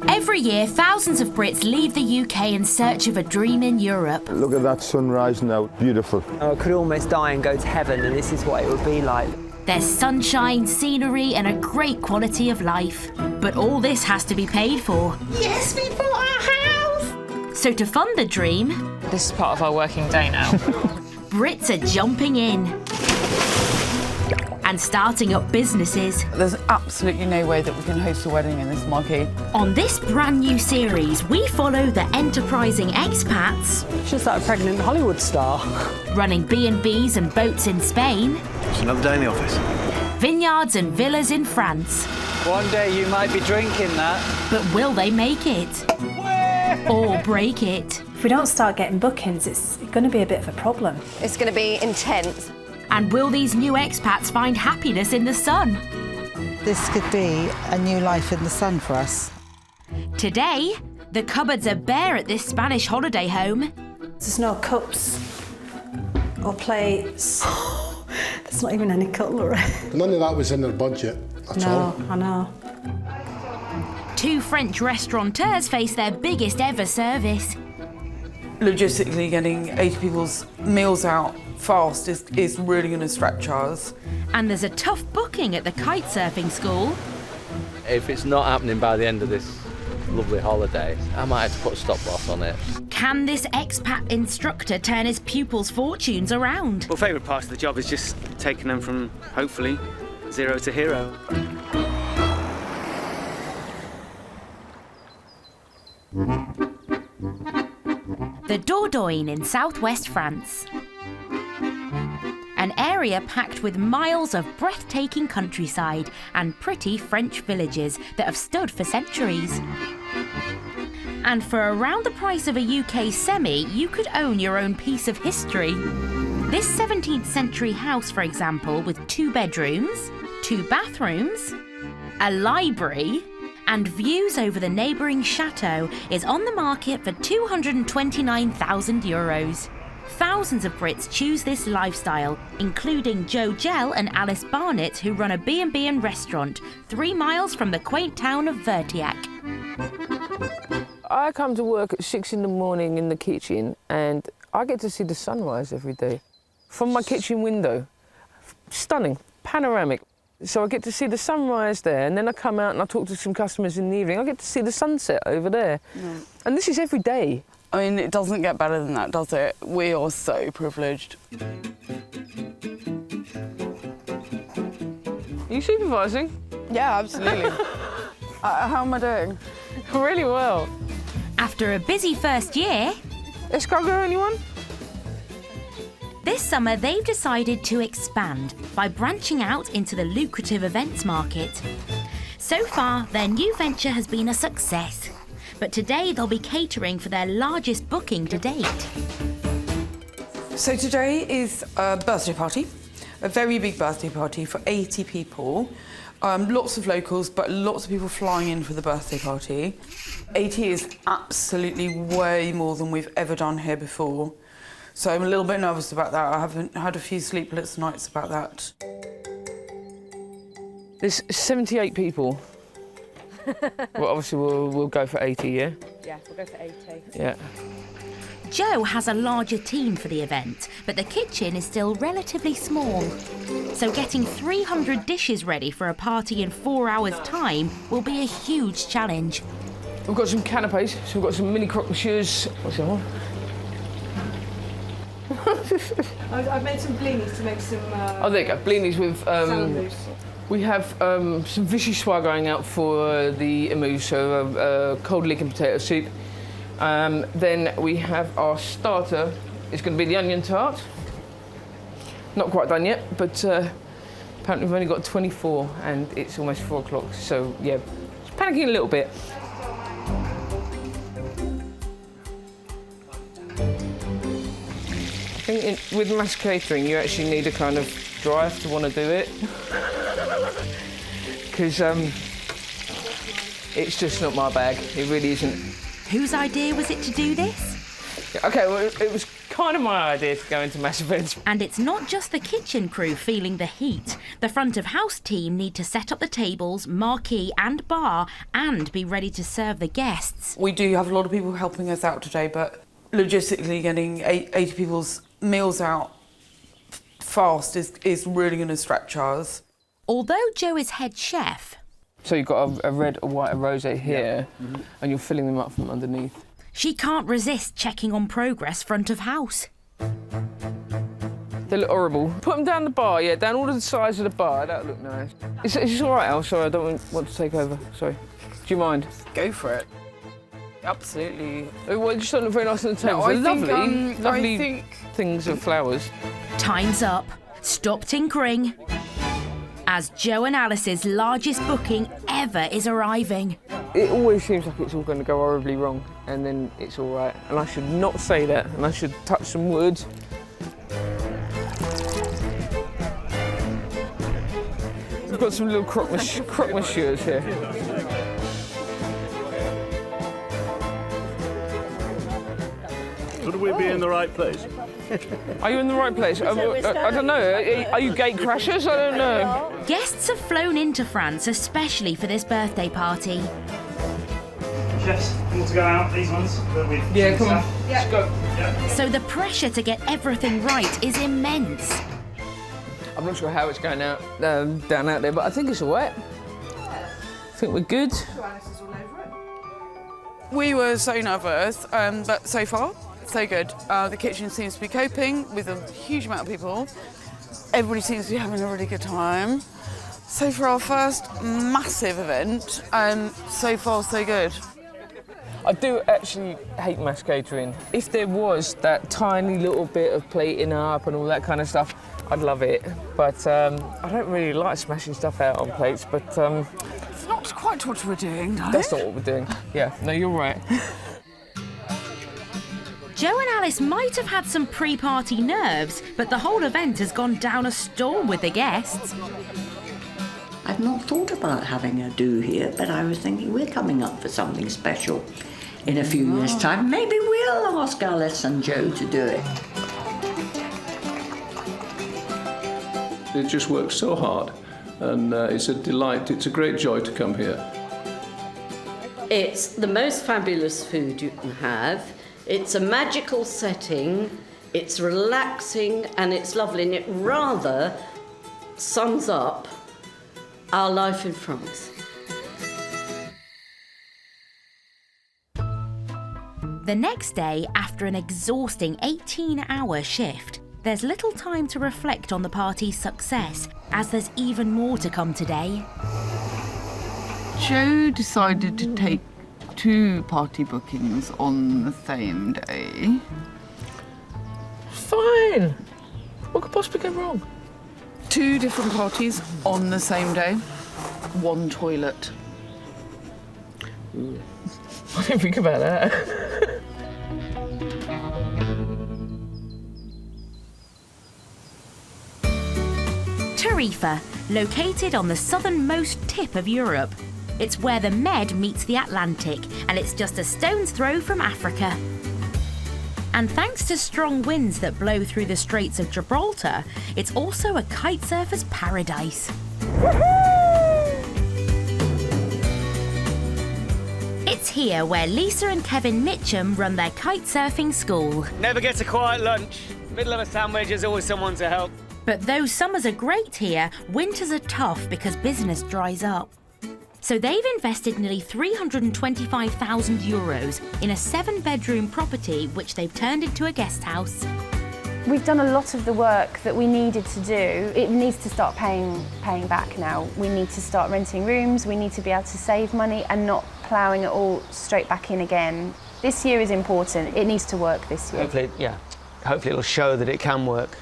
Every year, thousands of Brits leave the UK in search of a dream in Europe. Look at that sunrise now, beautiful. I could almost die and go to heaven, and this is what it would be like. There's sunshine, scenery and a great quality of life. But all this has to be paid for. Yes, we bought our house! So to fund the dream... This is part of our working day now. Brits are jumping in and starting up businesses. There's absolutely no way that we can host a wedding in this marquee. On this brand new series, we follow the enterprising expats. Just like a pregnant Hollywood star. Running B&Bs and boats in Spain. It's another day in the office. Vineyards and villas in France. One day you might be drinking that. But will they make it? Or break it? If we don't start getting bookings, it's going to be a bit of a problem. It's going to be intense. And will these new expats find happiness in the sun? This could be a new life in the sun for us. Today, the cupboards are bare at this Spanish holiday home. There's no cups or plates. There's not even any cutlery. None of that was in their budget at all. No, I know. 2 French restaurateurs face their biggest ever service. Logistically, getting 80 people's meals out fast is really going to stretch us. And there's a tough booking at the kite surfing school. If it's not happening by the end of this lovely holiday, I might have to put a stop loss on it. Can this expat instructor turn his pupils' fortunes around? Well, favourite part of the job is just taking them from, hopefully, 0 to hero. The Dordogne in southwest France. An area packed with miles of breathtaking countryside and pretty French villages that have stood for centuries. And for around the price of a UK semi, you could own your own piece of history. This 17th century house, for example, with 2 bedrooms, 2 bathrooms, a library, and views over the neighbouring chateau is on the market for €229,000. Thousands of Brits choose this lifestyle, including Joe Gell and Alice Barnett, who run a B&B and restaurant 3 miles from the quaint town of Vertiac. I come to work at 6 in the morning in the kitchen and I get to see the sunrise every day. From my kitchen window. Stunning, panoramic. So I get to see the sunrise there, and then I come out and I talk to some customers in the evening. I get to see the sunset over there. Mm. And this is every day. I mean, it doesn't get better than that, does it? We are so privileged. Are you supervising? Yeah, absolutely. How am I doing? Really well. After a busy first year... Escargot, anyone? This summer, they've decided to expand by branching out into the lucrative events market. So far, their new venture has been a success. But today, they'll be catering for their largest booking to date. So today is a birthday party, a very big birthday party for 80 people. Lots of locals, but lots of people flying in for the birthday party. 80 is absolutely way more than we've ever done here before. So I'm a little bit nervous about that. I haven't had a few sleepless nights about that. There's 78 people. Well, obviously we'll go for 80, yeah? Yeah, we'll go for 80. Yeah. Joe has a larger team for the event, but the kitchen is still relatively small. So getting 300 dishes ready for a party in 4 hours' time will be a huge challenge. We've got some canapes, so we've got some mini croque monsieurs. What's the other one? I've made some blinis to make some... oh, there you go, blinis with... we have some vichyssoise going out for the amuse, so cold leek and potato soup. Then we have our starter. It's going to be the onion tart. Not quite done yet, but apparently we've only got 24 and it's almost 4 o'clock, so yeah, just panicking a little bit. I think with mass catering, you actually need a kind of drive to want to do it. Because it's just not my bag. It really isn't. Whose idea was it to do this? Okay, well, it was kind of my idea to go into mass events. And it's not just the kitchen crew feeling the heat. The front of house team need to set up the tables, marquee and bar and be ready to serve the guests. We do have a lot of people helping us out today, but logistically getting 80 people's meals out fast is really going to stretch us. Although Joe is head chef... So you've got a red, a white, a rosé here, and you're filling them up from underneath. She can't resist checking on progress front of house. They look horrible. Put them down the bar, yeah, down all of the sides of the bar. That'll look nice. Is this all right, Al? Sorry, I don't want to take over. Sorry. Do you mind? Go for it. Absolutely. Well, it just don't look very nice on the table. No, I They're think, lovely things of flowers. Time's up. Stop tinkering. As Joe and Alice's largest booking ever is arriving. It always seems like it's all going to go horribly wrong, and then it's all right. And I should not say that, and I should touch some wood. We've got some little croque monsieurs here. Should we be in the right place? Are you in the right place? I don't know. Are you gate crashers? I don't know. Guests have flown into France especially for this birthday party. Chefs, you want to go out, these ones? Yeah, come on. Let's go. Yeah. So the pressure to get everything right is immense. I'm not sure how it's going out down out there, but I think it's all right. I think we're good. We were so nervous, but so far, so good. The kitchen seems to be coping with a huge amount of people. Everybody seems to be having a really good time. So for our first massive event, so far so good. I do actually hate mass catering. If there was that tiny little bit of plating up and all that kind of stuff, I'd love it. But I don't really like smashing stuff out on plates, but... It's not quite what we're doing, no? That's not what we're doing. Yeah, no, you're right. Joe and Alice might have had some pre-party nerves, but the whole event has gone down a storm with the guests. I've not thought about having a do here, but I was thinking we're coming up for something special in a few years' time. Maybe we'll ask Alice and Joe to do it. It just works so hard, and it's a delight. It's a great joy to come here. It's the most fabulous food you can have. It's a magical setting, it's relaxing and it's lovely, and it rather sums up our life in France. The next day, after an exhausting 18-hour shift, there's little time to reflect on the party's success, as there's even more to come today. Joe decided to take 2 party bookings on the same day. Fine. What could possibly go wrong? 2 different parties on the same day. 1 toilet. I didn't think about that. Tarifa, located on the southernmost tip of Europe. It's where the Med meets the Atlantic, and it's just a stone's throw from Africa. And thanks to strong winds that blow through the Straits of Gibraltar, it's also a kite surfer's paradise. It's here where Lisa and Kevin Mitchum run their kite surfing school. Never gets a quiet lunch. Middle of a sandwich, there's always someone to help. But though summers are great here, winters are tough because business dries up. So they've invested nearly €325,000 in a 7-bedroom property which they've turned into a guest house. We've done a lot of the work that we needed to do. It needs to start paying back now. We need to start renting rooms, we need to be able to save money and not ploughing it all straight back in again. This year is important, it needs to work this year. Hopefully it'll show that it can work.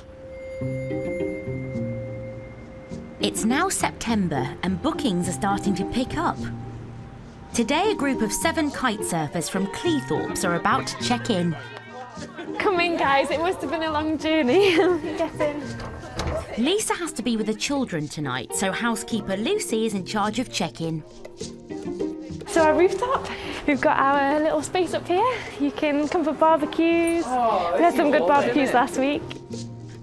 It's now September and bookings are starting to pick up. Today, a group of 7 kite surfers from Cleethorpes are about to check in. Come in, guys, it must have been a long journey. Get in. Lisa has to be with the children tonight, so housekeeper Lucy is in charge of check-in. So our rooftop, we've got our little space up here. You can come for barbecues. We had some good barbecues last week.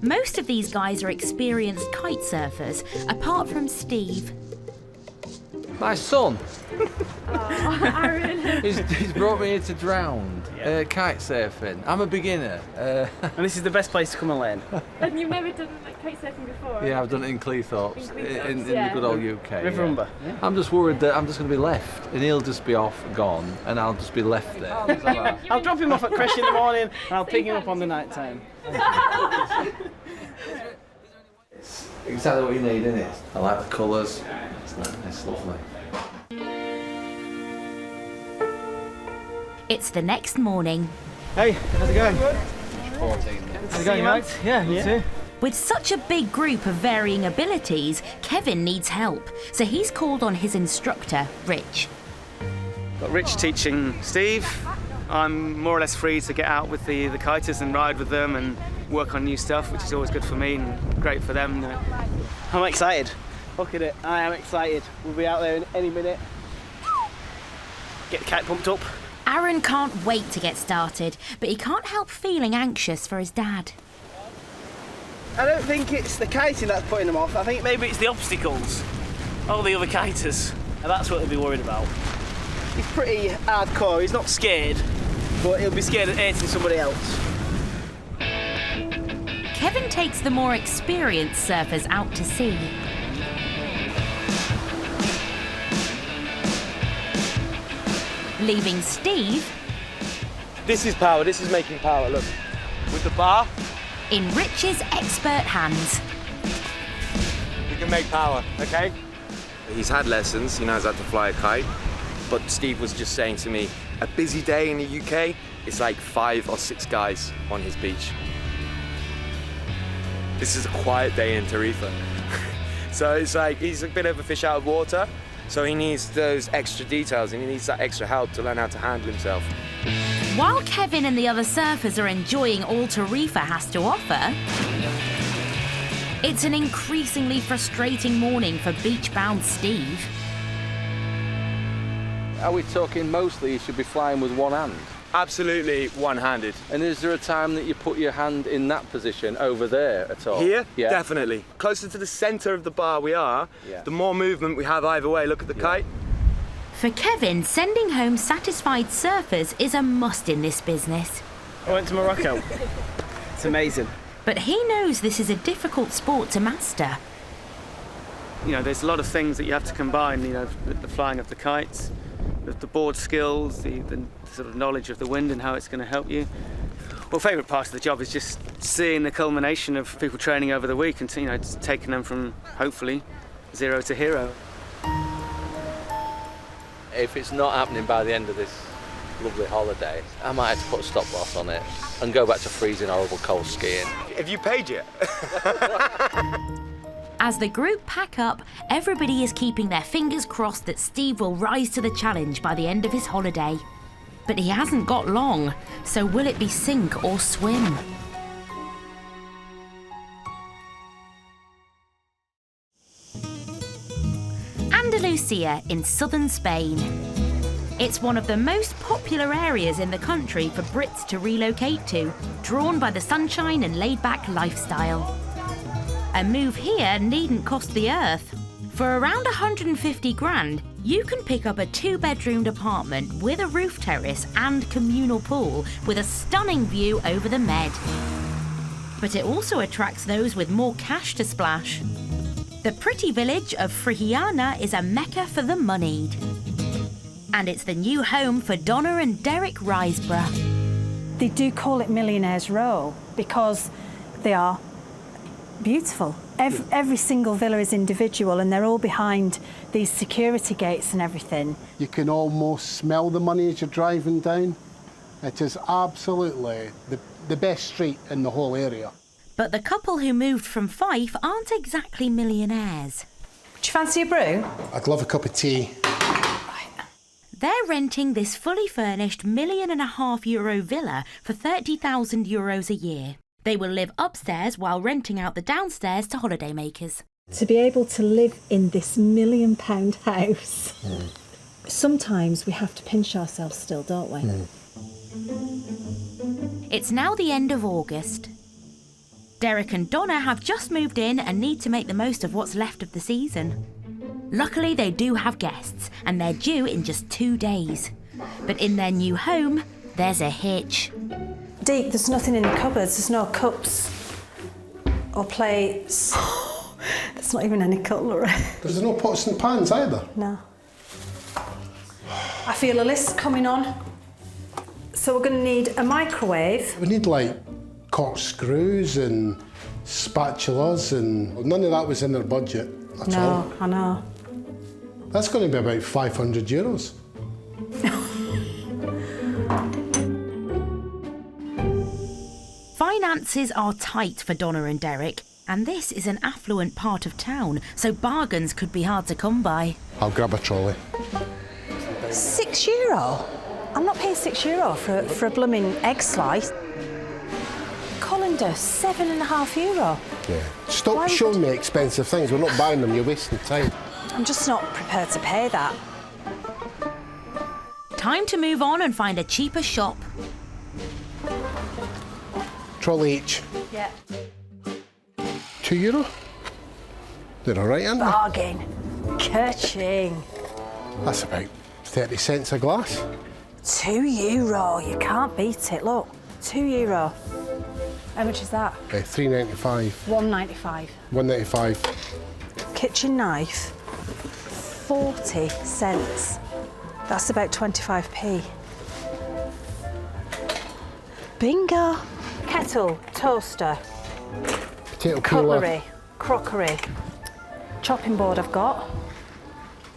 Most of these guys are experienced kite surfers, apart from Steve. My son. Aaron. He's brought me here to drown. Kite surfing. I'm a beginner. And this is the best place to come and learn. And you've never done kite surfing before? Yeah, I've done it in Cleethorpes, in the good old UK. Riverumber. Yeah. I'm just worried that I'm just going to be left, and he'll just be off, gone, and I'll just be left there. I'll drop him off at Crash in the morning and I'll pick him up on the night time. Exactly what you need, isn't it? I like the colours. It's lovely. It's the next morning. Hey, how's it going? 14. How's it going, Max? Yeah, you too. With such a big group of varying abilities, Kevin needs help, so he's called on his instructor, Rich. Got Rich teaching Steve. I'm more or less free to get out with the kiters and ride with them and work on new stuff, which is always good for me and great for them. I'm excited. Look at it, I am excited. We'll be out there in any minute. Get the kite pumped up. Aaron can't wait to get started, but he can't help feeling anxious for his dad. I don't think it's the kiting that's putting them off. I think maybe it's the obstacles. All the other kiters. And that's what they'll be worried about. He's pretty hardcore. He's not scared, but he'll be scared of hurting somebody else. Kevin takes the more experienced surfers out to sea. Leaving Steve... This is power. This is making power, look. With the bar. In Rich's expert hands. We can make power, okay? He's had lessons, he knows how to fly a kite, but Steve was just saying to me, a busy day in the UK, it's like 5 or 6 guys on his beach. This is a quiet day in Tarifa. So it's like he's a bit of a fish out of water, so he needs those extra details and he needs that extra help to learn how to handle himself. While Kevin and the other surfers are enjoying all Tarifa has to offer, it's an increasingly frustrating morning for beach-bound Steve. Are we talking mostly you should be flying with one hand? Absolutely one-handed. And is there a time that you put your hand in that position over there at all? Here? Yeah. Definitely. Closer to the centre of the bar we are, the more movement we have either way. Look at the kite. For Kevin, sending home satisfied surfers is a must in this business. I went to Morocco. It's amazing. But he knows this is a difficult sport to master. You know, there's a lot of things that you have to combine, you know, the flying of the kites, the board skills, the sort of knowledge of the wind and how it's going to help you. Well, favourite part of the job is just seeing the culmination of people training over the week and, you know, taking them from, hopefully, 0 to hero. If it's not happening by the end of this lovely holiday, I might have to put a stop-loss on it and go back to freezing horrible cold skiing. Have you paid yet? As the group pack up, everybody is keeping their fingers crossed that Steve will rise to the challenge by the end of his holiday. But he hasn't got long, so will it be sink or swim? Andalusia in southern Spain. It's one of the most popular areas in the country for Brits to relocate to, drawn by the sunshine and laid-back lifestyle. A move here needn't cost the earth. For around 150 grand, you can pick up a 2-bedroomed apartment with a roof terrace and communal pool with a stunning view over the Med. But it also attracts those with more cash to splash. The pretty village of Frigiana is a mecca for the moneyed. And it's the new home for Donna and Derek Riseborough. They do call it Millionaire's Row because they are beautiful. Every single villa is individual and they're all behind these security gates and everything. You can almost smell the money as you're driving down. It is absolutely the best street in the whole area. But the couple who moved from Fife aren't exactly millionaires. Do you fancy a brew? I'd love a cup of tea. They're renting this fully furnished €1.5 million villa for €30,000 a year. They will live upstairs while renting out the downstairs to holidaymakers. To be able to live in this £1 million house, sometimes we have to pinch ourselves still, don't we? It's now the end of August. Derek and Donna have just moved in and need to make the most of what's left of the season. Luckily, they do have guests, and they're due in just 2 days. But in their new home, there's a hitch. Deke, there's nothing in the cupboards. There's no cups or plates. There's not even any cutlery. There's no pots and pans either? No. I feel a list coming on. So we're going to need a microwave. We need like corkscrews and spatulas, and none of that was in their budget at all. No, I know. That's going to be about €500. Finances are tight for Donna and Derek, and this is an affluent part of town, so bargains could be hard to come by. I'll grab a trolley. €6? I'm not paying €6 for a blooming egg slice. Colander, €7.50. Yeah. Stop showing me expensive things. We're not buying them. You're wasting time. I'm just not prepared to pay that. Time to move on and find a cheaper shop. Trolley each. Yeah. €2? They're all right, aren't they? Bargain. Kerching. That's about 30 cents a glass. €2. You can't beat it. Look, €2. How much is that? $3.95. $1.95. $1.95. Kitchen knife, 40 cents. That's about 25p. Bingo. Kettle, toaster, Potato peeler. cutlery, crockery, chopping board I've got.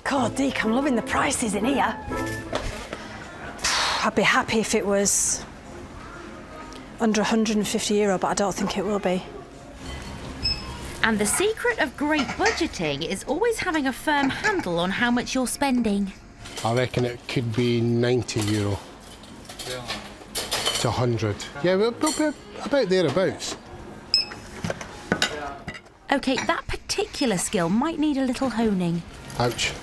God, Deke, I'm loving the prices in here. I'd be happy if it was under €150, but I don't think it will be. And the secret of great budgeting is always having a firm handle on how much you're spending. I reckon it could be €90 to 100. Yeah, we'll be about thereabouts. OK, that particular skill might need a little honing. Ouch.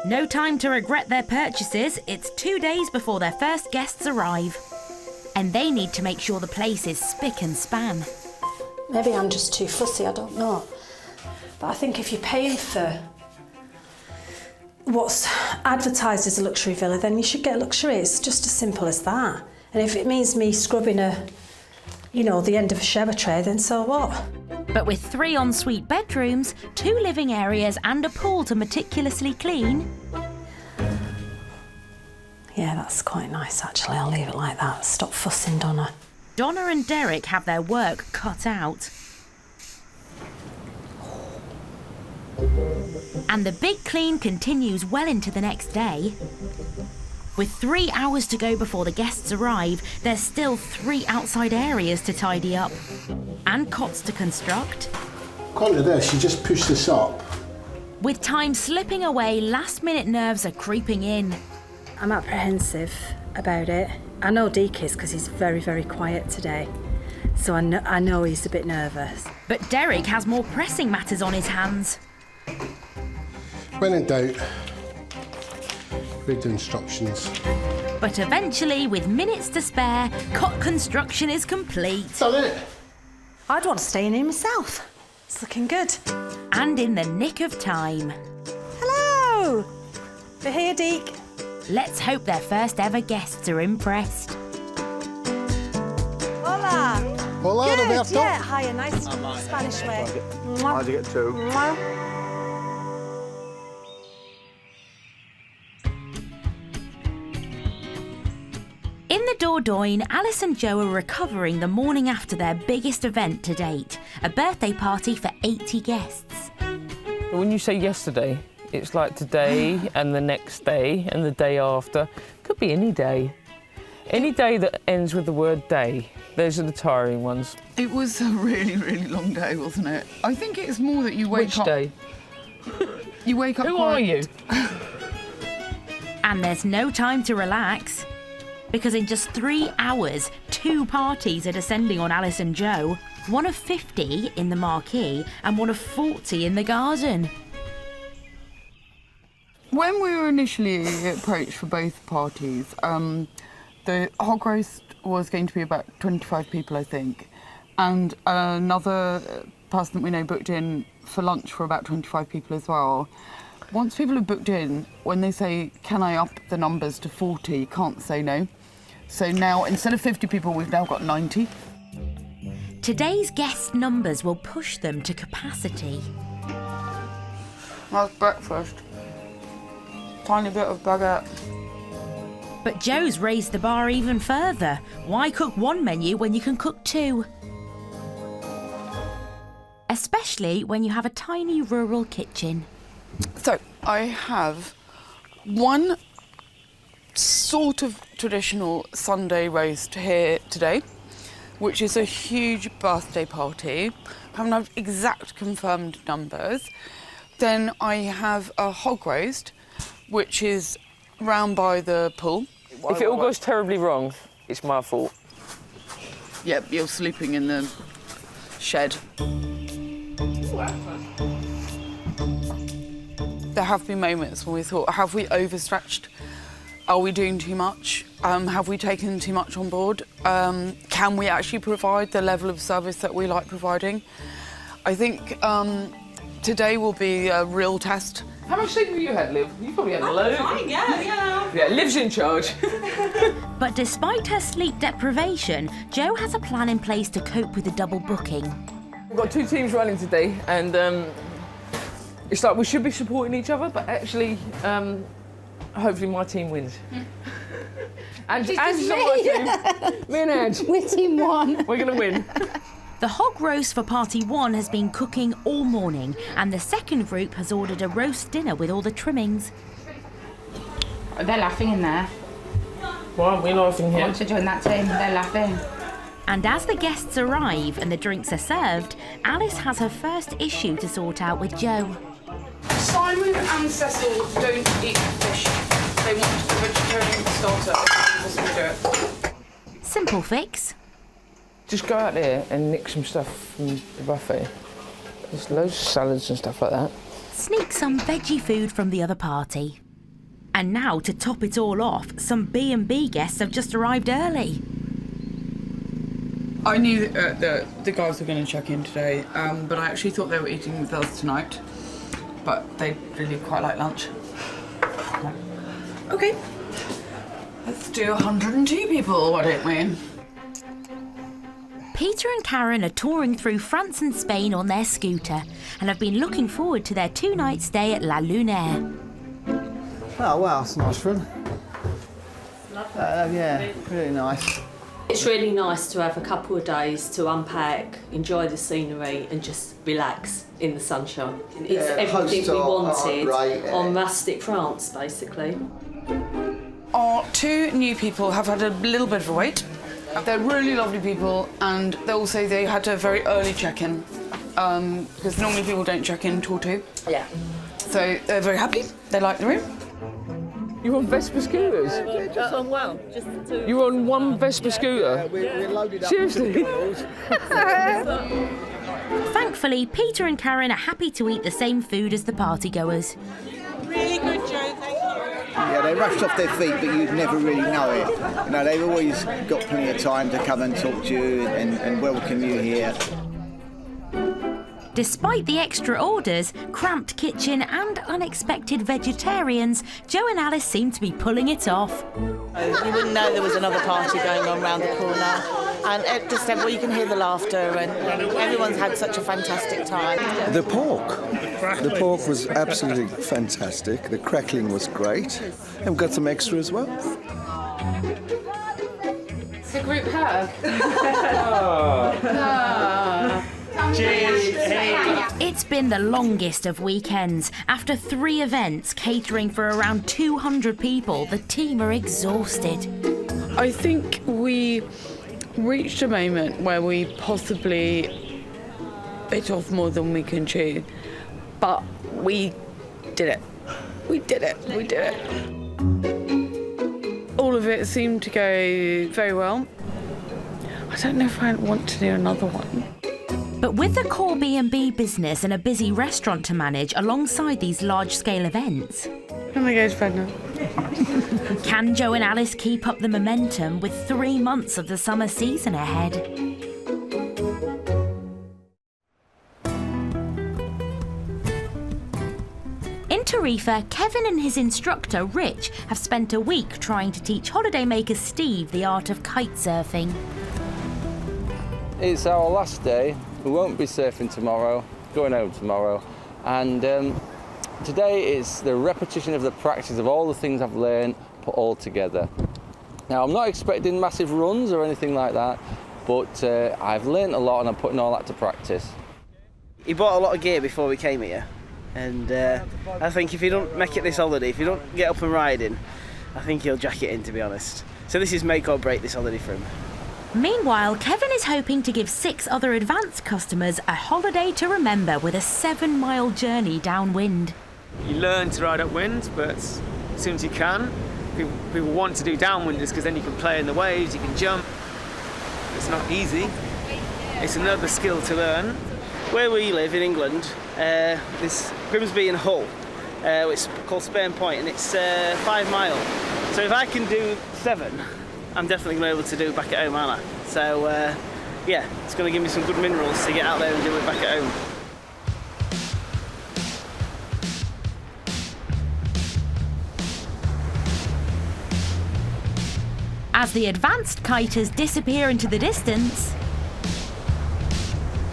No time to regret their purchases. It's 2 days before their first guests arrive. And they need to make sure the place is spick and span. Maybe I'm just too fussy, I don't know. But I think if you're paying for what's advertised as a luxury villa, then you should get luxury. It's just as simple as that. And if it means me scrubbing the end of a shower tray, then so what? But with 3 ensuite bedrooms, 2 living areas and a pool to meticulously clean. Yeah, that's quite nice, actually. I'll leave it like that. Stop fussing, Donna. Donna and Derek have their work cut out. And the big clean continues well into the next day. With 3 hours to go before the guests arrive, there's still 3 outside areas to tidy up. And cots to construct. According to this, you just push this up. With time slipping away, last-minute nerves are creeping in. I'm apprehensive about it. I know Deke is because he's very, very quiet today. So I know he's a bit nervous. But Derek has more pressing matters on his hands. When in doubt, read the instructions. But eventually, with minutes to spare, cot construction is complete. Done it. I'd want to stay in here myself. It's looking good. And in the nick of time. Hello! We're here, Deke. Let's hope their first ever guests are impressed. Hola! Hola, good, Roberto. yeah. Hiya, nice Spanish way. How'd you get 2? In the Dordogne, Alice and Joe are recovering the morning after their biggest event to date, a birthday party for 80 guests. When you say yesterday, it's like today and the next day and the day after. Could be any day. Any day that ends with the word day. Those are the tiring ones. It was a really, really long day, wasn't it? I think it's more that you wake up... Which day? You wake up Who are you? And there's no time to relax. Because in just 3 hours, 2 parties are descending on Alice and Joe. One of 50 in the marquee and one of 40 in the garden. When we were initially approached for both parties, the hog roast was going to be about 25 people, I think, and another person that we know booked in for lunch for about 25 people as well. Once people have booked in, when they say, can I up the numbers to 40, you can't say no. So now, instead of 50 people, we've now got 90. Today's guest numbers will push them to capacity. That's breakfast. Tiny bit of baguette. But Joe's raised the bar even further. Why cook one menu when you can cook two? Especially when you have a tiny rural kitchen. So, I have one sort of traditional Sunday roast here today, which is a huge birthday party. I haven't had exact confirmed numbers. Then I have a hog roast, which is round by the pool. If it all goes terribly wrong, it's my fault. Yep, you're sleeping in the shed. There have been moments when we thought, have we overstretched? Are we doing too much? Have we taken too much on board? Can we actually provide the level of service that we like providing? I think today will be a real test. How much sleep have you had, Liv? You probably had a load. Yeah, Liv's in charge. But despite her sleep deprivation, Jo has a plan in place to cope with the double booking. We've got two teams running today, and it's like we should be supporting each other, but actually, hopefully my team wins. And Ange's on my team. Me and Ange. We're team one. We're going to win. The hog roast for party one has been cooking all morning, and the second group has ordered a roast dinner with all the trimmings. They're laughing in there. Why aren't we laughing here? I want to join that team. They're laughing. And as the guests arrive and the drinks are served, Alice has her first issue to sort out with Jo. Simon and Cecil don't eat fish. They want a vegetarian starter if we do it. Simple fix. Just go out there and nick some stuff from the buffet. There's loads of salads and stuff like that. Sneak some veggie food from the other party. And now, to top it all off, some B&B guests have just arrived early. I knew that the guys were going to check in today, but I actually thought they were eating with us tonight. But they really quite like lunch. Okay, let's do 102 people, why don't we? Peter and Karen are touring through France and Spain on their scooter and have been looking forward to their two-night stay at La Lunaire. Oh, wow, that's nice fun. Yeah, really nice. It's really nice to have a couple of days to unpack, enjoy the scenery and just relax in the sunshine. It's everything we wanted on rustic France, basically. Our two new people have had a little bit of a wait. They're really lovely people, and they had a very early check-in, because normally people don't check in until 2. Yeah. So they're very happy, they like the room. You're on Vespa scooters? Yeah, just on one. Just the two. You're on one Vespa scooter? We're loaded up. Seriously? Thankfully, Peter and Karen are happy to eat the same food as the partygoers. Really good, Jo, thank you. Yeah, they rushed off their feet, but you'd never really know it. You know, they've always got plenty of time to come and talk to you and welcome you here. Despite the extra orders, cramped kitchen and unexpected vegetarians, Jo and Alice seem to be pulling it off. You wouldn't know there was another party going on round the corner. And you can hear the laughter, and everyone's had such a fantastic time. The pork was absolutely fantastic. The crackling was great. And we got some extra as well. It's a group hug. Cheers. It's been the longest of weekends. After 3 events catering for around 200 people, the team are exhausted. I think we reached a moment where we possibly bit off more than we can chew, but we did it. We did it. All of it seemed to go very well. I don't know if I want to do another one. But with the core B&B business and a busy restaurant to manage alongside these large-scale events, Oh my God, pregnant. Can Joe and Alice keep up the momentum with 3 months of the summer season ahead? In Tarifa, Kevin and his instructor, Rich, have spent a week trying to teach holidaymaker Steve the art of kite surfing. It's our last day. We won't be surfing tomorrow, going home tomorrow. And today is the repetition of the practice of all the things I've learned put all together. Now, I'm not expecting massive runs or anything like that, but I've learned a lot and I'm putting all that to practice. He bought a lot of gear before we came here, and I think if you don't make it this holiday, if you don't get up and riding, I think he'll jack it in, to be honest. So this is make or break this holiday for him. Meanwhile, Kevin is hoping to give 6 other advanced customers a holiday to remember with a 7-mile journey downwind. You learn to ride upwind, but as soon as you can, people want to do downwinders because then you can play in the waves, you can jump. It's not easy. It's another skill to learn. Where we live in England, there's Grimsby and Hull. It's called Spurn Point, and it's 5 miles. So if I can do 7, I'm definitely going to be able to do it back at home, aren't I? So yeah, it's going to give me some good minerals to get out there and do it back at home. As the advanced kiters disappear into the distance,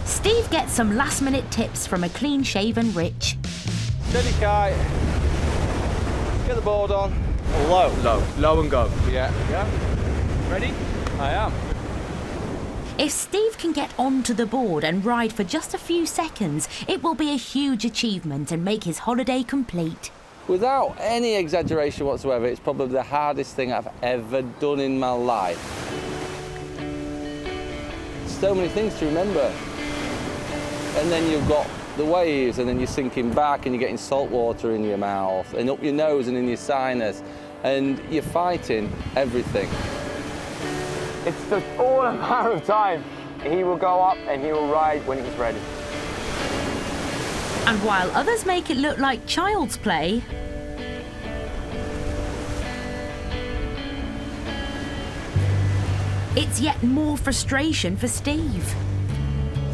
Steve gets some last-minute tips from a clean-shaven Rich. Steady kite. Get the board on. Low. Low and go. Yeah. Ready? I am. If Steve can get onto the board and ride for just a few seconds, it will be a huge achievement and make his holiday complete. Without any exaggeration whatsoever, it's probably the hardest thing I've ever done in my life. So many things to remember. And then you've got the waves, and then you're sinking back and you're getting salt water in your mouth and up your nose and in your sinus, and you're fighting everything. It's just all a matter of time. He will go up and he will ride when he's ready. And while others make it look like child's play, it's yet more frustration for Steve.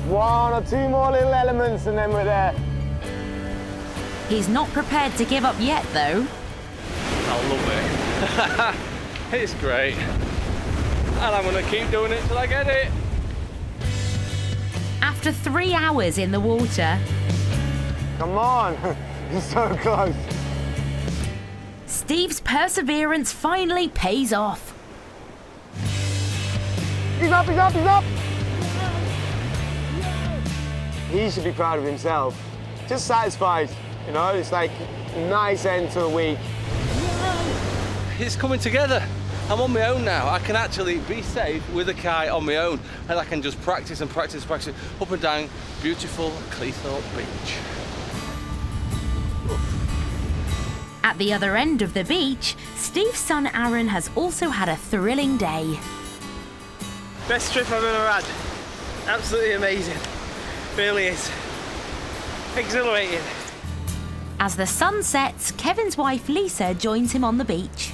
1 or 2 more little elements and then we're there. He's not prepared to give up yet, though. I love it. It's great. And I'm going to keep doing it till I get it. After 3 hours in the water... Come on, you're so close. Steve's perseverance finally pays off. He's up, he's up, he's up! He should be proud of himself. Just satisfied, you know, it's like a nice end to a week. It's coming together. I'm on my own now. I can actually be safe with a kite on my own, and I can just practice and practice and practice up and down beautiful Cleethorpes Beach. At the other end of the beach, Steve's son Aaron has also had a thrilling day. Best trip I've ever had. Absolutely amazing. Really is. Exhilarating. As the sun sets, Kevin's wife Lisa joins him on the beach.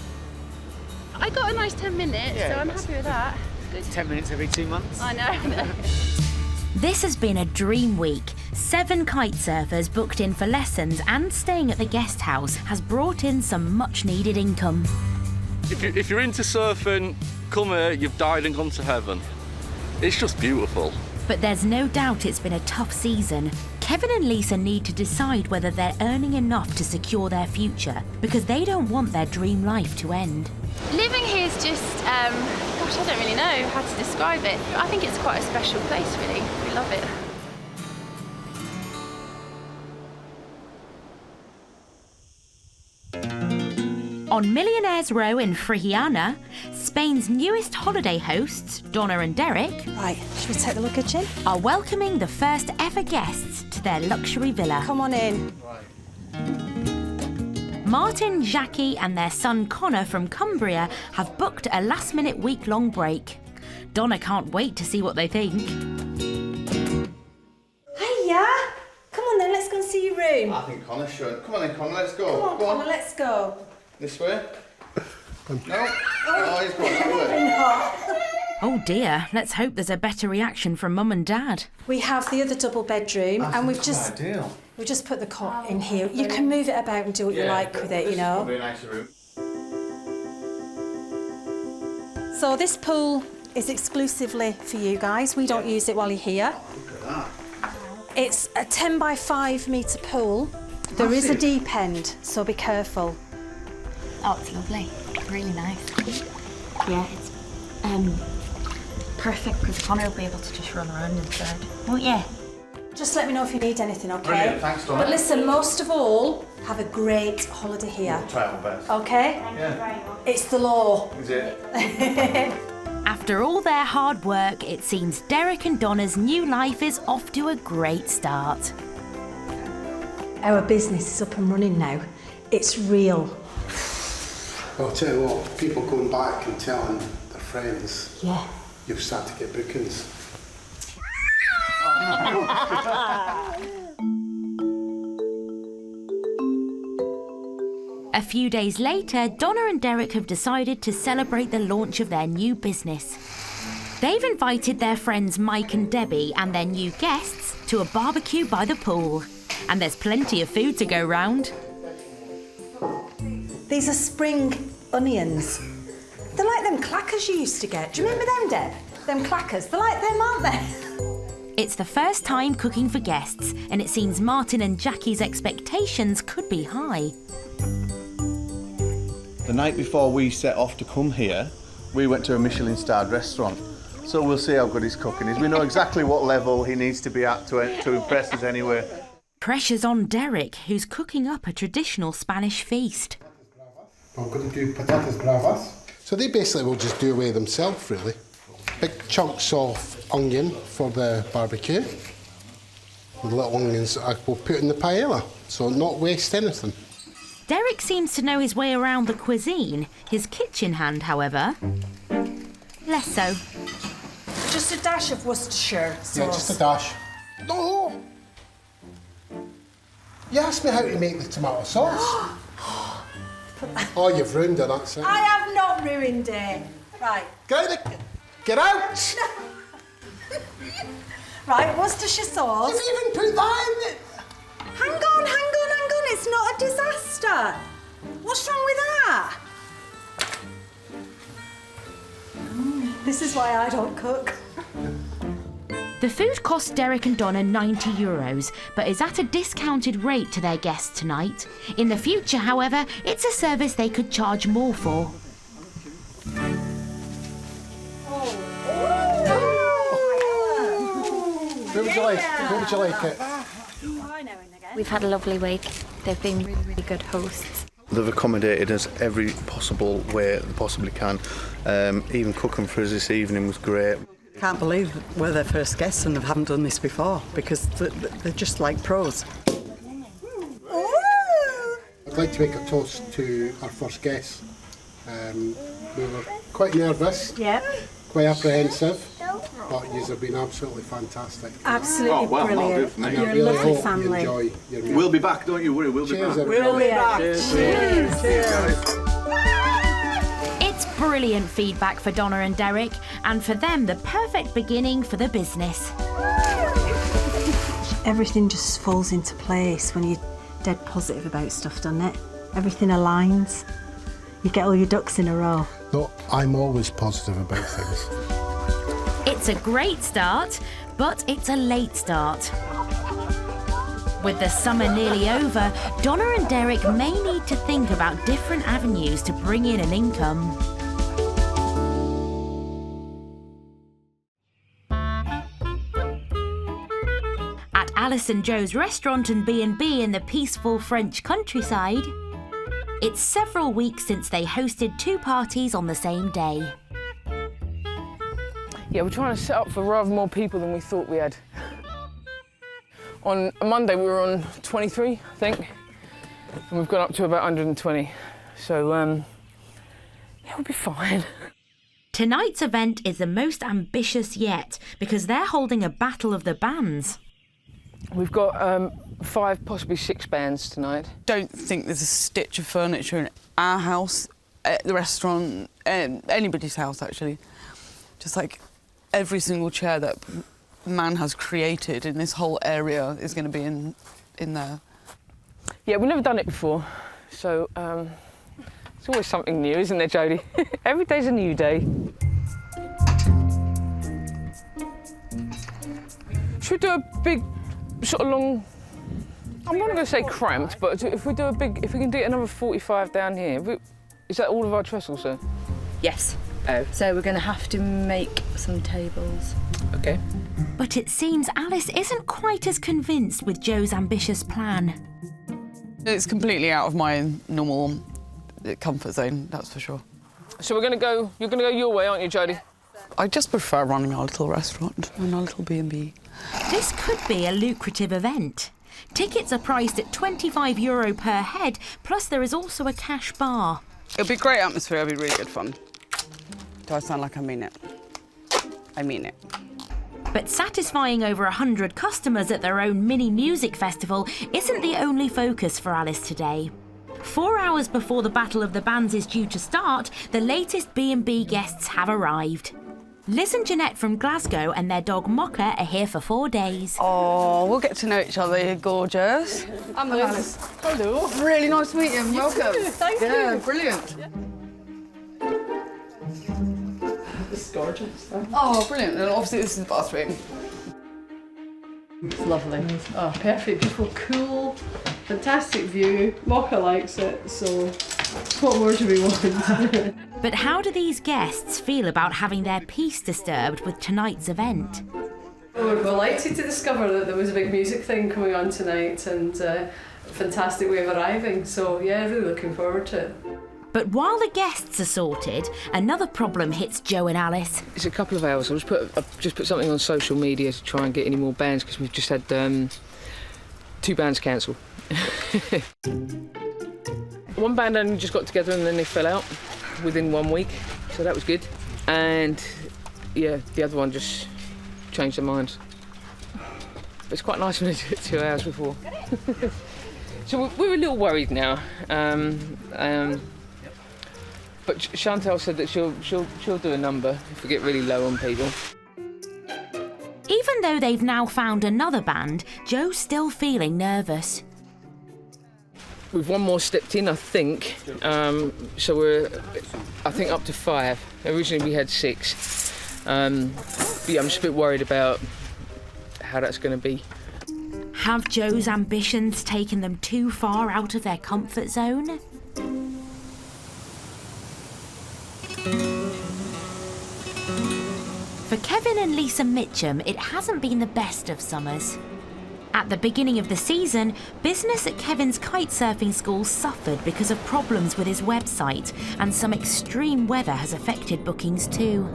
I got a nice 10 minutes, so I'm happy with that. Good. 10 minutes every 2 months. I know. This has been a dream week. 7 kite surfers booked in for lessons and staying at the guest house has brought in some much-needed income. If you're into surfing, come here, you've died and gone to heaven. It's just beautiful. But there's no doubt it's been a tough season. Kevin and Lisa need to decide whether they're earning enough to secure their future, because they don't want their dream life to end. Living here is just, gosh, I don't really know how to describe it. I think it's quite a special place, really. We love it. On Millionaires Row in Frigiana, Spain's newest holiday hosts, Donna and Derek, Right, should we take the luggage in? are welcoming the first ever guests to their luxury villa. Come on in. Martin, Jackie and their son Connor from Cumbria have booked a last-minute week-long break. Donna can't wait to see what they think. Hiya! Come on then, let's go and see your bedroom? I think Connor should. Come on then, Connor, let's go. Come on, Connor, let's go. This way? No? Oh, he's going that way. Oh dear, let's hope there's a better reaction from Mum and Dad. We have the other double bedroom, and we've just put the cot in here. You can move it about and do what you like with it, you know. Probably a nicer room. So this pool is exclusively for you guys. We don't use it while you're here. Look at that. It's a 10 by 5 metre pool. There is a deep end, so be careful. Oh, it's lovely. Really nice. Yeah, it's perfect because Connor will be able to just run around inside, won't you? Just let me know if you need anything, okay? Brilliant, thanks, Donna. But listen, most of all, have a great holiday here. We'll try our best. Okay? Yeah. It's the law. Is it? After all their hard work, it seems Derek and Donna's new life is off to a great start. Our business is up and running now. It's real. I'll tell you what, people going back and telling their friends, yeah, you've started to get bookings. A few days later, Donna and Derek have decided to celebrate the launch of their new business. They've invited their friends Mike and Debbie and their new guests to a barbecue by the pool. And there's plenty of food to go round. These are spring onions. They're like them clackers you used to get. Do you remember them, Deb? Them clackers. They're like them, aren't they? It's the first time cooking for guests, and it seems Martin and Jackie's expectations could be high. The night before we set off to come here, we went to a Michelin-starred restaurant. So we'll see how good his cooking is. We know exactly what level he needs to be at to impress us anyway. Pressure's on Derek, who's cooking up a traditional Spanish feast. I'm going to do patatas bravas. So they basically will just do away themselves, really. Big chunks of onion for the barbecue. The little onions I will put in the paella, so not waste anything. Derek seems to know his way around the cuisine. His kitchen hand, however, less so. Just a dash of Worcestershire sauce. Yeah, just a dash. No! You asked me how to make the tomato sauce. Oh, you've ruined it, that's it. I have not ruined it. Right. Get out! Right, Worcestershire sauce. You've even put that in it. Hang on. It's not a disaster. What's wrong with that? This is why I don't cook. The food costs Derek and Donna €90, but is at a discounted rate to their guests tonight. In the future, however, it's a service they could charge more for. Where would you like it? We've had a lovely week. They've been really, really good hosts. They've accommodated us every possible way they possibly can. Even cooking for us this evening was great. Can't believe we're their first guests and they haven't done this before because they're just like pros. I'd like to make a toast to our first guests. We were quite nervous, quite apprehensive, but you have been absolutely fantastic. Absolutely brilliant. And I You're a really lovely hope family. you enjoy your meal. We'll be back, don't you worry, we'll be back. We'll be back. Cheers. It's brilliant feedback for Donna and Derek, and for them, the perfect beginning for the business. Everything just falls into place when you're dead positive about stuff, doesn't it? Everything aligns. You get all your ducks in a row. No, I'm always positive about things. It's a great start, but it's a late start. With the summer nearly over, Donna and Derek may need to think about different avenues to bring in an income. At Alice and Joe's restaurant and B&B in the peaceful French countryside, it's several weeks since they hosted 2 parties on the same day. Yeah, we're trying to set up for rather more people than we thought we had. On a Monday, we were on 23, I think, and we've gone up to about 120. So, yeah, we'll be fine. Tonight's event is the most ambitious yet because they're holding a battle of the bands. We've got 5, possibly 6 bands tonight. Don't think there's a stitch of furniture in our house, at the restaurant, anybody's house actually. Just like every single chair that man has created in this whole area is going to be in there. Yeah, we've never done it before, so it's always something new, isn't it, Jodie? Every day's a new day. Should we do a big, sort of long, I'm not going to say cramped, but if we can do another 45 down here, is that all of our trestles, sir? Yes. Oh. So we're going to have to make some tables. Okay. But it seems Alice isn't quite as convinced with Joe's ambitious plan. It's completely out of my normal comfort zone, that's for sure. So you're going to go your way, aren't you, Jodie? I just prefer running our little restaurant and our little B&B. This could be a lucrative event. Tickets are priced at €25 per head, plus there is also a cash bar. It'll be great atmosphere, it'll be really good fun. Do I sound like I mean it? I mean it. But satisfying over 100 customers at their own mini music festival isn't the only focus for Alice today. 4 hours before the Battle of the Bands is due to start, the latest B&B guests have arrived. Liz and Jeanette from Glasgow and their dog Mocha are here for 4 days. Oh, we'll get to know each other, you're gorgeous. I'm Alice. Hello. Really nice to meet you, welcome. Thank you. Yeah, brilliant. This is gorgeous. Oh, brilliant. And obviously this is the bathroom. It's lovely. Oh, perfect. Beautiful, cool, fantastic view. Mocha likes it, so what more do we want? But how do these guests feel about having their peace disturbed with tonight's event? We were delighted to discover that there was a big music thing coming on tonight and a fantastic way of arriving. So yeah, really looking forward to it. But while the guests are sorted, another problem hits Joe and Alice. It's a couple of hours. I've just put something on social media to try and get any more bands because we've just had 2 bands cancel. One band only just got together and then they fell out within 1 week, so that was good. And yeah, the other one just changed their minds. But it's quite nice when they do it 2 hours before. So we're a little worried now. But Chantal said that she'll do a number if we get really low on people. Even though they've now found another band, Joe's still feeling nervous. We've one more stepped in, I think. So we're, I think, up to 5. Originally we had 6. But yeah, I'm just a bit worried about how that's going to be. Have Joe's ambitions taken them too far out of their comfort zone? For Kevin and Lisa Mitchum, it hasn't been the best of summers. At the beginning of the season, business at Kevin's kite surfing school suffered because of problems with his website, and some extreme weather has affected bookings too.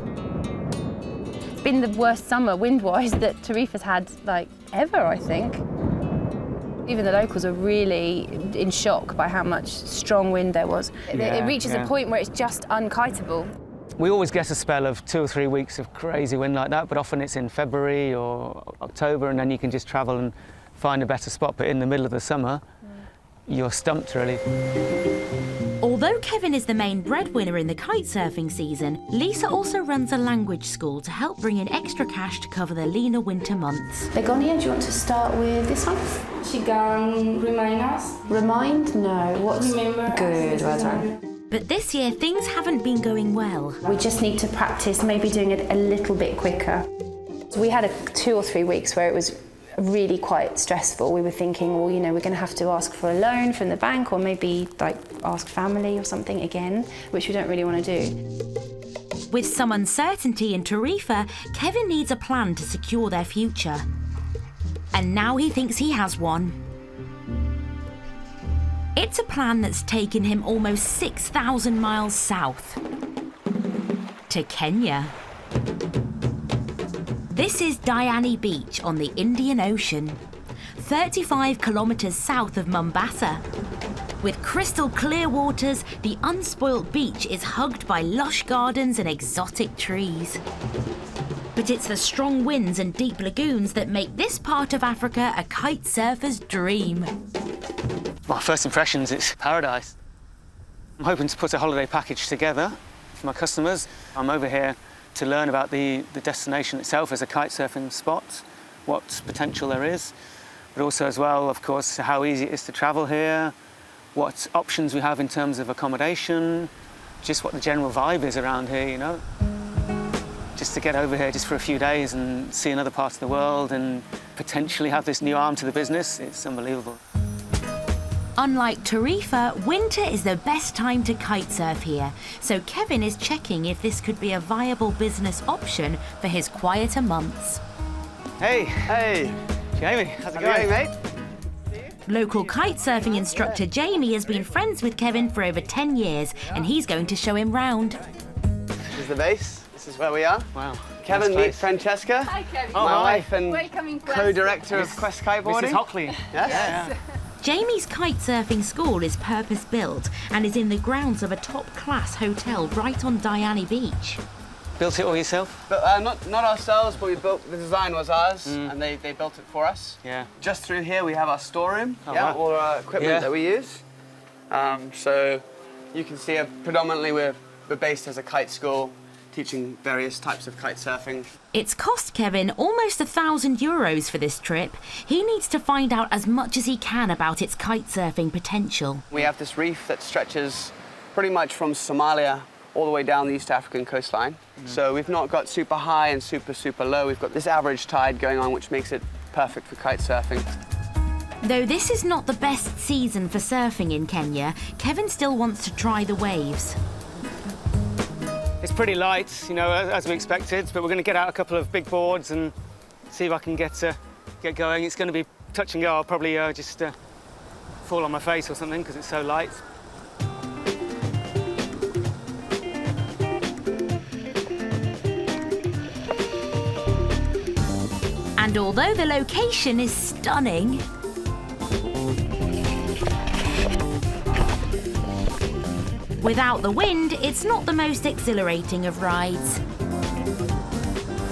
It's been the worst summer wind-wise that Tarifa's had, like, ever, I think. Even the locals are really in shock by how much strong wind there was. It reaches a point where it's just unkiteable. We always get a spell of 2 or 3 weeks of crazy wind like that, but often it's in February or October, and then you can just travel and find a better spot. But in the middle of the summer, you're stumped, really. Although Kevin is the main breadwinner in the kite surfing season, Lisa also runs a language school to help bring in extra cash to cover the leaner winter months. Begonia, do you want to start with this one? She can remind us. Remind? No. What's remember? Good, well done. But this year, things haven't been going well. We just need to practice maybe doing it a little bit quicker. So we had 2 or 3 weeks where it was really quite stressful. We were thinking, well, you know, we're going to have to ask for a loan from the bank or maybe like ask family or something again, which we don't really want to do. With some uncertainty in Tarifa, Kevin needs a plan to secure their future. And now he thinks he has one. It's a plan that's taken him almost 6,000 miles south to Kenya. This is Diani Beach on the Indian Ocean, 35 kilometres south of Mombasa. With crystal clear waters, the unspoilt beach is hugged by lush gardens and exotic trees. But it's the strong winds and deep lagoons that make this part of Africa a kite surfer's dream. Well, first impressions, it's paradise. I'm hoping to put a holiday package together for my customers. I'm over here to learn about the destination itself as a kite surfing spot, what potential there is, but also as well, of course, how easy it is to travel here, what options we have in terms of accommodation, just what the general vibe is around here, you know. Just to get over here just for a few days and see another part of the world and potentially have this new arm to the business, it's unbelievable. Unlike Tarifa, winter is the best time to kite surf here, so Kevin is checking if this could be a viable business option for his quieter months. Hey! Hey! Jamie, how's it going, mate? Local kite surfing instructor Jamie has been friends with Kevin for over 10 years, and he's going to show him round. This is the base. This is where we are. Wow. Kevin, meet Francesca. Hi, Kevin. My wife and co-director of Quest Kiteboarding. Mrs. Hockley. Yes. Yeah. Jamie's kite surfing school is purpose-built and is in the grounds of a top-class hotel right on Diani Beach. Built it all yourself? But, not ourselves, but we built, the design was ours, and they built it for us. Yeah. Just through here we have our storeroom, Oh, wow. all our equipment that we use. So you can see predominantly we're based as a kite school, teaching various types of kite surfing. It's cost Kevin almost €1,000 for this trip. He needs to find out as much as he can about its kite surfing potential. We have this reef that stretches pretty much from Somalia all the way down the East African coastline. So we've not got super high and super low. We've got this average tide going on, which makes it perfect for kite surfing. Though this is not the best season for surfing in Kenya, Kevin still wants to try the waves. It's pretty light, you know, as we expected, but we're going to get out a couple of big boards and see if I can get going. It's going to be touch and go. I'll probably just fall on my face or something because it's so light. And although the location is stunning, without the wind, it's not the most exhilarating of rides.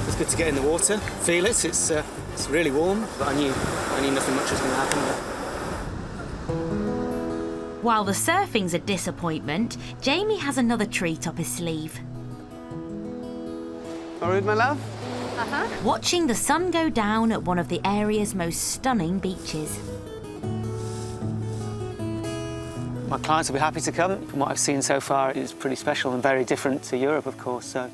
It's good to get in the water, feel it. It's really warm, but I knew nothing much was going to happen. While the surfing's a disappointment, Jamie has another treat up his sleeve. All right, my love? Watching the sun go down at one of the area's most stunning beaches. My clients will be happy to come. From what I've seen so far, it's pretty special and very different to Europe, of course. So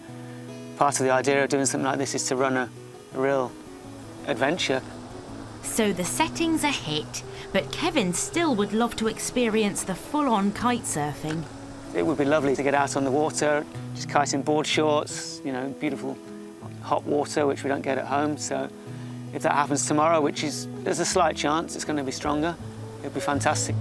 part of the idea of doing something like this is to run a real adventure. So the setting's a hit, but Kevin still would love to experience the full-on kite surfing. It would be lovely to get out on the water, just kiting board shorts, you know, beautiful hot water, which we don't get at home. So if that happens tomorrow, there's a slight chance it's going to be stronger, it'd be fantastic.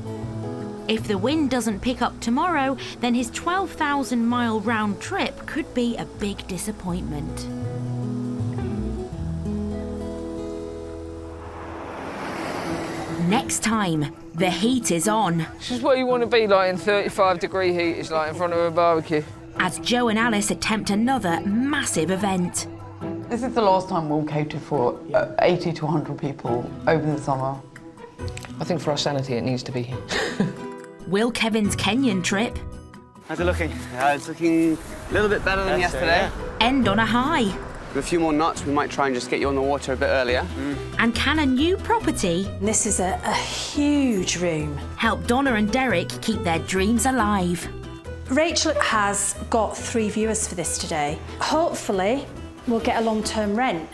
If the wind doesn't pick up tomorrow, then his 12,000-mile round trip could be a big disappointment. Next time, the heat is on. This is what you want to be like in 35-degree heat. It's like in front of a barbecue. As Joe and Alice attempt another massive event. This is the last time we'll cater for 80 to 100 people over the summer. I think for our sanity, it needs to be. Will Kevin's Kenyan trip How's it looking? It's looking a little bit better than yesterday. end on a high? With a few more knots, we might try and just get you on the water a bit earlier. And can a new property, This is a huge room. help Donna and Derek keep their dreams alive? Rachel has got 3 viewers for this today. Hopefully, we'll get a long-term rent.